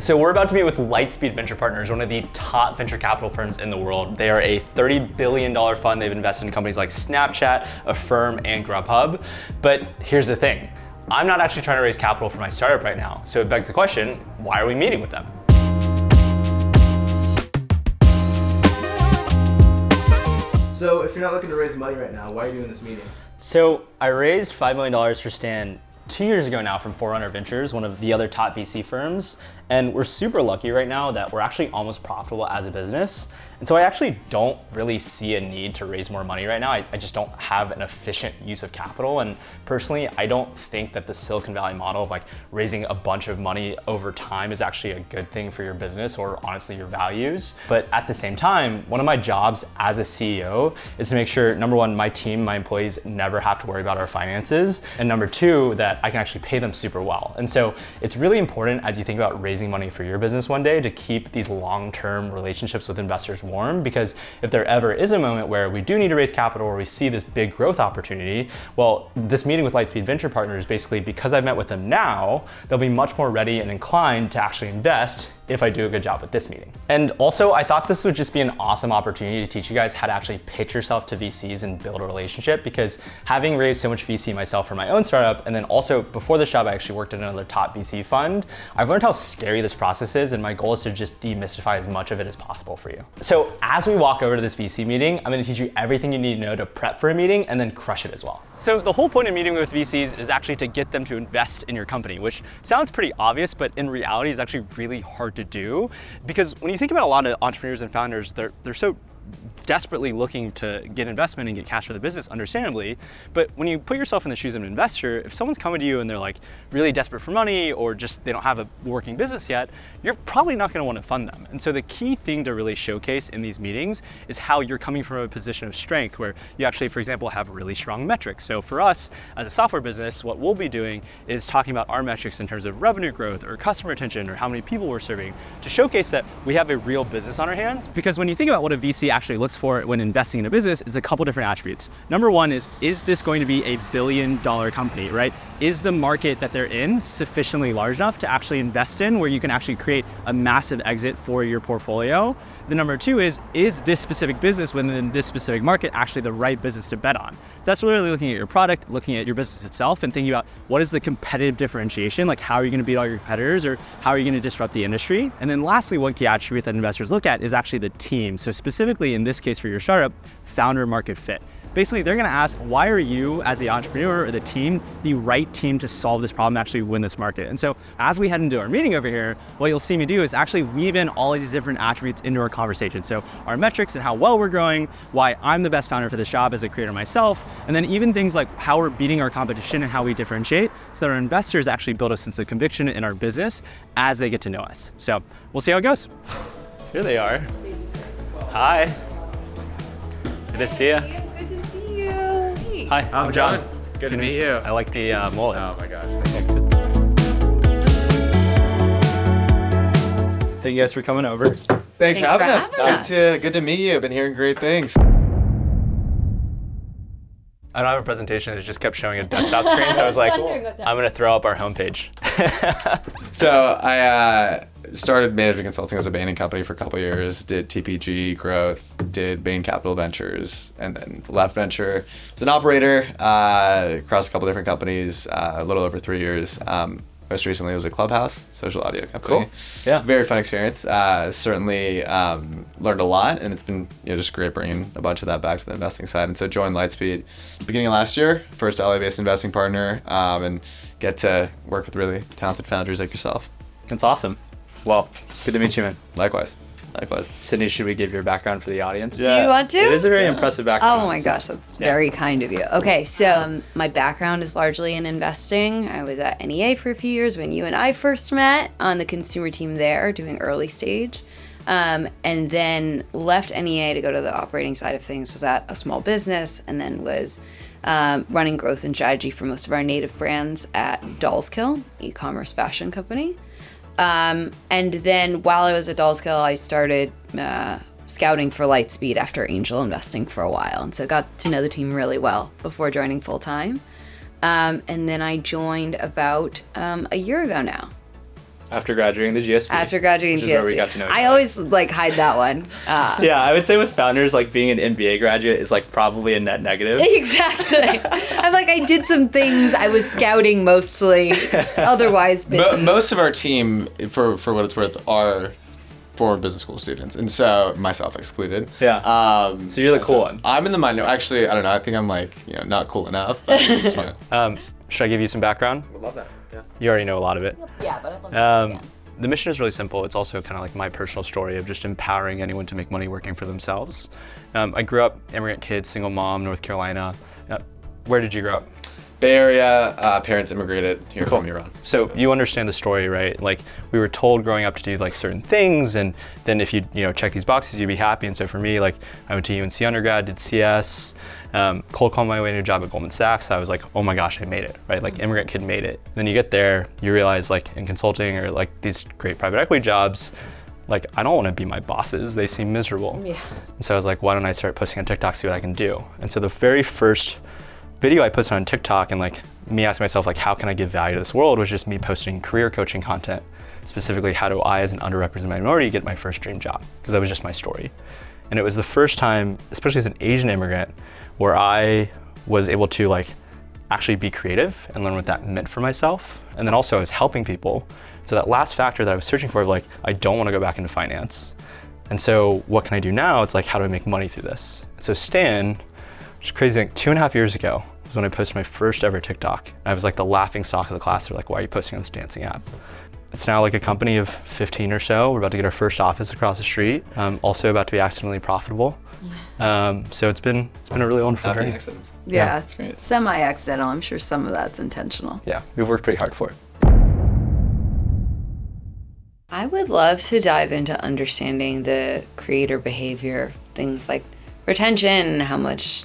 So we're about to meet with Lightspeed Venture Partners, one of the top venture capital firms in the world. They are a $30 billion fund. They've invested in companies like Snapchat, Affirm, and Grubhub. But here's the thing. I'm not actually trying to raise capital for my startup right now. So it begs the question, why are we meeting with them? So if you're not looking to raise money right now, why are you doing this meeting? So I raised $5 million for Stan 2 years ago now from Forerunner Ventures, one of the other top VC firms. And we're super lucky right now that we're actually almost profitable as a business. And so I actually don't really see a need to raise more money right now. I just don't have an efficient use of capital. And personally, I don't think that the Silicon Valley model of like raising a bunch of money over time is actually a good thing for your business or honestly your values. But at the same time, one of my jobs as a CEO is to make sure, number one, my team, my employees never have to worry about our finances. And number two, that I can actually pay them super well. And so it's really important as you think about raising money for your business one day to keep these long-term relationships with investors warm, because if there ever is a moment where we do need to raise capital or we see this big growth opportunity, well, this meeting with Lightspeed Venture Partners, basically because I've met with them now, they'll be much more ready and inclined to actually invest if I do a good job at this meeting. And also, I thought this would just be an awesome opportunity to teach you guys how to actually pitch yourself to VCs and build a relationship, because having raised so much VC myself for my own startup, and then also before this job, I actually worked at another top VC fund, I've learned how scary this process is, and my goal is to just demystify as much of it as possible for you. So as we walk over to this VC meeting, I'm gonna teach you everything you need to know to prep for a meeting and then crush it as well. So the whole point of meeting with VCs is actually to get them to invest in your company, which sounds pretty obvious, but in reality is actually really hard to do, because when you think about a lot of entrepreneurs and founders, they're so desperately looking to get investment and get cash for the business, understandably. But when you put yourself in the shoes of an investor, if someone's coming to you and they're like really desperate for money or just they don't have a working business yet, you're probably not going to want to fund them. And so the key thing to really showcase in these meetings is how you're coming from a position of strength where you actually, for example, have really strong metrics. So for us as a software business, what we'll be doing is talking about our metrics in terms of revenue growth or customer retention or how many people we're serving to showcase that we have a real business on our hands. Because when you think about what a VC actually looks for when investing in a business, it's a couple different attributes. Number one is this going to be a billion-dollar company, right? Is the market that they're in sufficiently large enough to actually invest in where you can actually create a massive exit for your portfolio? The number two is this specific business within this specific market actually the right business to bet on? That's really looking at your product, looking at your business itself, and thinking about what is the competitive differentiation, like how are you going to beat all your competitors or how are you going to disrupt the industry? And then lastly, one key attribute that investors look at is actually the team. So specifically in this case for your startup, founder market fit. Basically, they're gonna ask, why are you, as the entrepreneur or the team, the right team to solve this problem, actually win this market? And so as we head into our meeting over here, what you'll see me do is actually weave in all of these different attributes into our conversation. So our metrics and how well we're growing, why I'm the best founder for this job as a creator myself, and then even things like how we're beating our competition and how we differentiate so that our investors actually build a sense of conviction in our business as they get to know us. So we'll see how it goes. Here they are. Hi. Good to see you. Hi, I'm John. Good to meet you. I like the mullet. Oh my gosh, thank you. Thank you guys for coming over. Thanks for having us. having It's good to meet you. I've been hearing great things. I don't have a presentation, it just kept showing a desktop screen, so I was like, I'm gonna throw up our homepage. So I started management consulting as a Bain & Company for a couple of years, did TPG growth, did Bain Capital Ventures, and then left venture. Was an operator across a couple different companies, a little over 3 years. Most recently, it was a Clubhouse, social audio company. Cool. Yeah. Very fun experience. Certainly learned a lot, and it's been just great bringing a bunch of that back to the investing side. And so joined Lightspeed beginning of last year, first LA-based investing partner, and get to work with really talented founders like yourself. That's awesome. Well, good to meet you, man. Likewise. Likewise. Sydney, should we give your background for the audience? Do you want to? It is a very impressive background. Oh my gosh, that's very kind of you. Okay, so my background is largely in investing. I was at NEA for a few years when you and I first met on the consumer team there doing early stage. And then left NEA to go to the operating side of things, was at a small business, and then was running growth and strategy for most of our native brands at Dollskill, e-commerce fashion company. And then while I was at Dollskill, I started scouting for Lightspeed after angel investing for a while. And so got to know the team really well before joining full time. And then I joined about a year ago now. After graduating the GSP. After graduating which is where we GSP. got to know each I other. always like hide that one. Yeah, I would say with founders, like being an MBA graduate is like probably a net negative. Exactly. I'm like, I did some things. I was scouting mostly, otherwise busy. Most of our team, for what it's worth, are former business school students, and so myself excluded. Yeah. So you're the cool one. I'm in the minority. Actually, I don't know. I think I'm like, not cool enough, but it's fine. Should I give you some background? I love that. Yeah. You already know a lot of it. Yeah, but I'd love to do it again. The mission is really simple. It's also kind of like my personal story of just empowering anyone to make money working for themselves. I grew up immigrant kid, single mom, North Carolina. Where did you grow up? Bay Area, parents immigrated here from Iran. So you understand the story, right? Like we were told growing up to do like certain things, and then if you check these boxes, you'd be happy. And so for me, like I went to UNC undergrad, did CS, cold called my way to a job at Goldman Sachs. I was like, oh my gosh, I made it, right? Like immigrant kid made it. Then you get there, you realize like in consulting or like these great private equity jobs, like I don't want to be my bosses. They seem miserable. Yeah. And so I was like, why don't I start posting on TikTok, see what I can do? And so the very first video I posted on TikTok and like me asking myself like how can I give value to this world was just me posting career coaching content, specifically how do I as an underrepresented minority get my first dream job, because that was just my story. And it was the first time, especially as an Asian immigrant, where I was able to like actually be creative and learn what that meant for myself. And then also I was helping people. So that last factor that I was searching for, like I don't want to go back into finance. And so what can I do now? It's like, how do I make money through this? And so Stan, which is crazy, like 2.5 years ago was when I posted my first ever TikTok. I was like the laughing stock of the class. They're like, why are you posting on this dancing app? It's now like a company of 15 or so. We're about to get our first office across the street. Also about to be accidentally profitable. So it's been a really wonderful Happy journey. accidents. Yeah, That's great. semi-accidental. I'm sure some of that's intentional. Yeah, we've worked pretty hard for it. I would love to dive into understanding the creator behavior, things like retention, how much,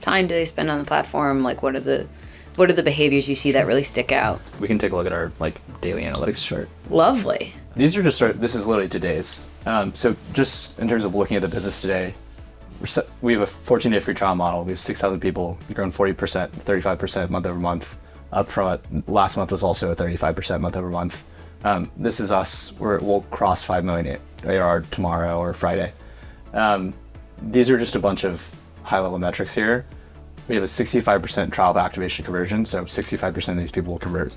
time do they spend on the platform? Like what are the behaviors you see that really stick out? We can take a look at our like daily analytics chart. Lovely. These are just this is literally today's. So just in terms of looking at the business today, we have a 14-day free trial model. We have 6,000 people, we've grown 40%, 35% month over month. Up from it, last month was also a 35% month over month. This is us. We'll cross 5 million ARR tomorrow or Friday. These are just a bunch of high-level metrics here. We have a 65% trial to activation conversion, so 65% of these people will convert,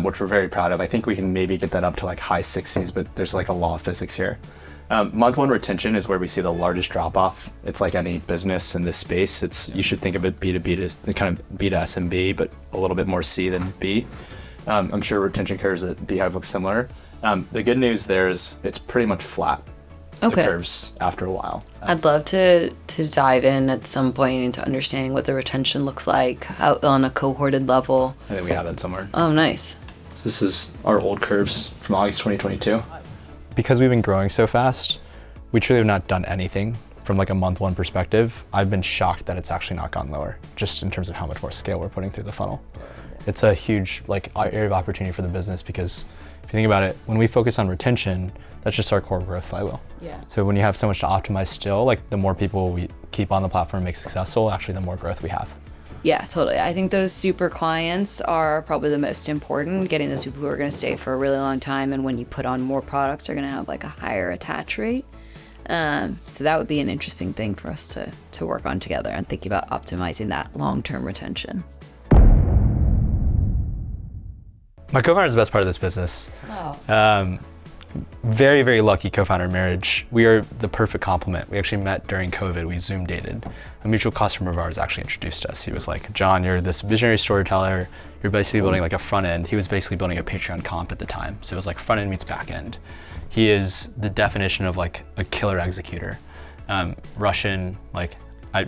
which we're very proud of. I think we can maybe get that up to like high 60s, but there's like a law of physics here. Month one retention is where we see the largest drop-off. It's like any business in this space. You should think of it B2B to kind of B to SMB, but a little bit more C than B. I'm sure retention curves at Beehive look similar. The good news there is it's pretty much flat. Okay. The curves after a while. I'd love to dive in at some point into understanding what the retention looks like out on a cohorted level. I think we have that somewhere. Oh, nice. So this is our old curves from August 2022. Because we've been growing so fast, we truly have not done anything from like a month one perspective. I've been shocked that it's actually not gone lower, just in terms of how much more scale we're putting through the funnel. It's a huge like area of opportunity for the business because if you think about it, when we focus on retention, that's just our core growth flywheel. Yeah. So when you have so much to optimize still, like the more people we keep on the platform and make successful, actually the more growth we have. Yeah, totally. I think those super clients are probably the most important, getting those people who are going to stay for a really long time. And when you put on more products, they're going to have like a higher attach rate. So that would be an interesting thing for us to work on together and thinking about optimizing that long-term retention. My co-founder is the best part of this business. Oh. Very, very lucky co-founder marriage. We are the perfect complement. We actually met during COVID. We Zoom dated. A mutual customer of ours actually introduced us. He was like, John, you're this visionary storyteller. You're basically building like a front end. He was basically building a Patreon comp at the time. So it was like front end meets back end. He is the definition of like a killer executor. Russian, like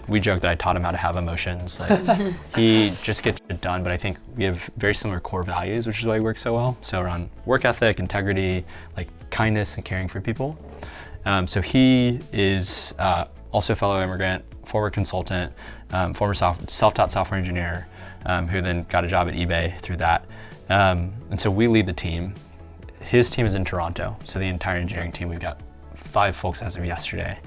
we joke that I taught him how to have emotions. Like he just gets it done, but I think we have very similar core values, which is why we work so well. So around work ethic, integrity, like kindness and caring for people. So he is also a fellow immigrant, former consultant, former self-taught software engineer, who then got a job at eBay through that. And so we lead the team. His team is in Toronto. So the entire engineering team, we've got 5 folks as of yesterday.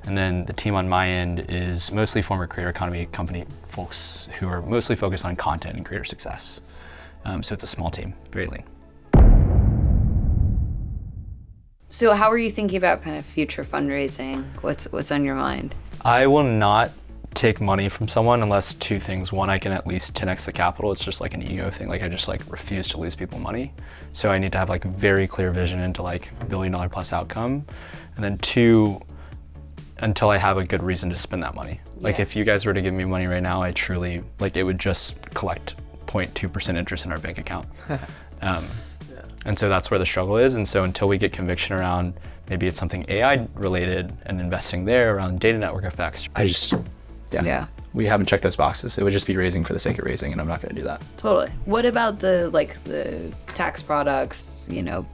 And then the team on my end is mostly former creator economy company folks who are mostly focused on content and creator success. So it's a small team, very lean. So how are you thinking about kind of future fundraising? What's on your mind? I will not take money from someone unless two things. One, I can at least 10x the capital. It's just like an ego thing. Like I just like refuse to lose people money. So I need to have like very clear vision into like $1 billion plus outcome. And then two, until I have a good reason to spend that money. Like if you guys were to give me money right now, I truly, like it would just collect 0.2% interest in our bank account. And so that's where the struggle is. And so until we get conviction around, maybe it's something AI related and investing there around data network effects, we haven't checked those boxes. It would just be raising for the sake of raising, and I'm not going to do that. Totally. What about the tax products,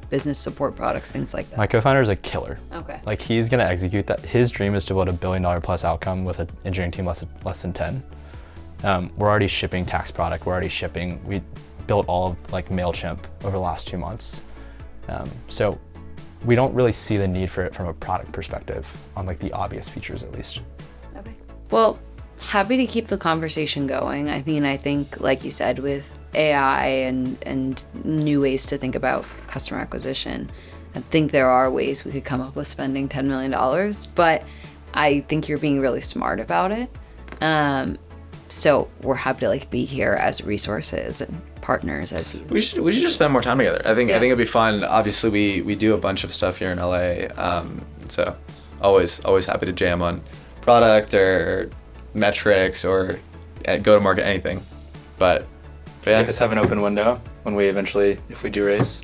business support products, things like that? My co-founder is a killer. Okay. Like he's going to execute that. His dream is to build $1 billion plus outcome with an engineering team less than 10. We're already shipping tax product. We built all of like MailChimp over the last 2 months. So we don't really see the need for it from a product perspective on like the obvious features at least. Okay. Well, happy to keep the conversation going. I think like you said, with AI and new ways to think about customer acquisition, I think there are ways we could come up with spending $10 million, but I think you're being really smart about it. So we're happy to like be here as resources and partners as you. We should just spend more time together. I think it'd be fun. Obviously, we do a bunch of stuff here in LA, so always happy to jam on product or metrics or go to market anything. But yeah, Just have an open window when we eventually, if we do raise,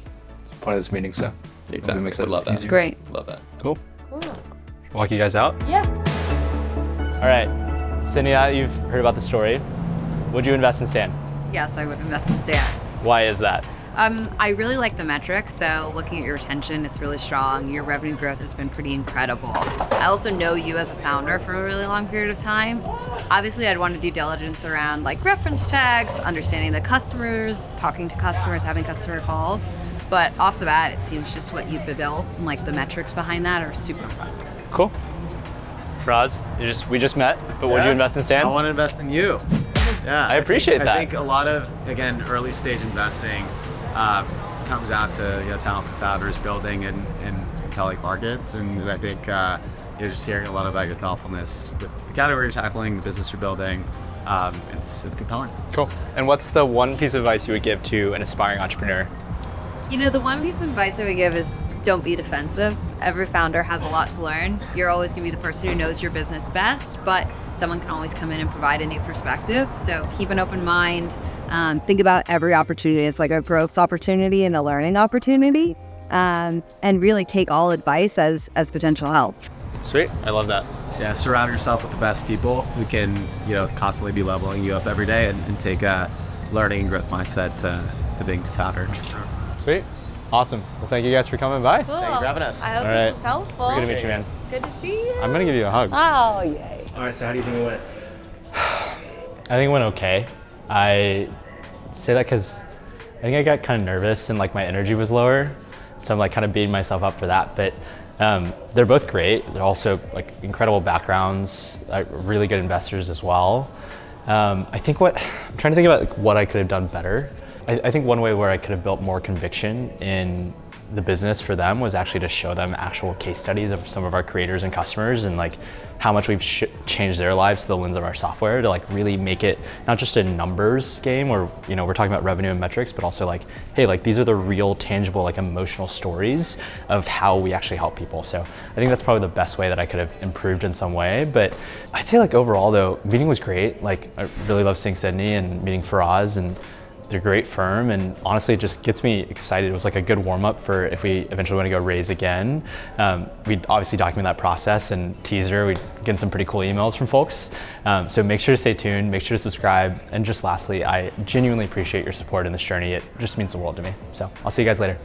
point of this meeting. So exactly, makes it love that. easier. Great. Love that. Cool. Cool. Walk you guys out. Yeah. All right, Sydney, you've heard about the story. Would you invest in Stan? Yes, I would invest in Stan. Why is that? I really like the metrics. So looking at your retention, it's really strong. Your revenue growth has been pretty incredible. I also know you as a founder for a really long period of time. Obviously, I'd want to do diligence around like reference checks, understanding the customers, talking to customers, having customer calls. But off the bat, it seems just what you've built and like the metrics behind that are super impressive. Cool. Faraz, we just met, but would you invest in Stan? I want to invest in you. Yeah, I appreciate that. I think a lot of, again, early stage investing comes out to talented founders building in compelling markets, and I think you're just hearing a lot about your thoughtfulness with the category you're tackling, the business you're building. It's compelling. Cool. And what's the one piece of advice you would give to an aspiring entrepreneur? The one piece of advice I would give is don't be defensive. Every founder has a lot to learn. You're always going to be the person who knows your business best, but someone can always come in and provide a new perspective. So keep an open mind. Think about every opportunity as like a growth opportunity and a learning opportunity, and really take all advice as potential help. Sweet. I love that. Yeah, surround yourself with the best people who can, constantly be leveling you up every day and take a learning and growth mindset to being a founder. Sweet. Awesome. Well, thank you guys for coming by. Cool. Thank you for having us. I hope All right. this was helpful. It's good to meet you, man. Good to see you. I'm going to give you a hug. Oh, yay. All right, so how do you think it went? I think it went okay. I say that because I think I got kind of nervous and like my energy was lower. So I'm like kind of beating myself up for that. But they're both great. They're also like incredible backgrounds, really good investors as well. I think I'm trying to think about like, what I could have done better. I think one way where I could have built more conviction in the business for them was actually to show them actual case studies of some of our creators and customers and like how much we've changed their lives through the lens of our software to like really make it not just a numbers game where we're talking about revenue and metrics, but also like, hey, like these are the real tangible like emotional stories of how we actually help people. So I think that's probably the best way that I could have improved in some way. But I'd say like overall though, meeting was great. Like I really love seeing Sydney and meeting Faraz, and they're a great firm, and honestly, it just gets me excited. It was like a good warm-up for if we eventually want to go raise again. We'd obviously document that process and teaser. We'd get some pretty cool emails from folks. So make sure to stay tuned, make sure to subscribe, and just lastly, I genuinely appreciate your support in this journey. It just means the world to me. So I'll see you guys later.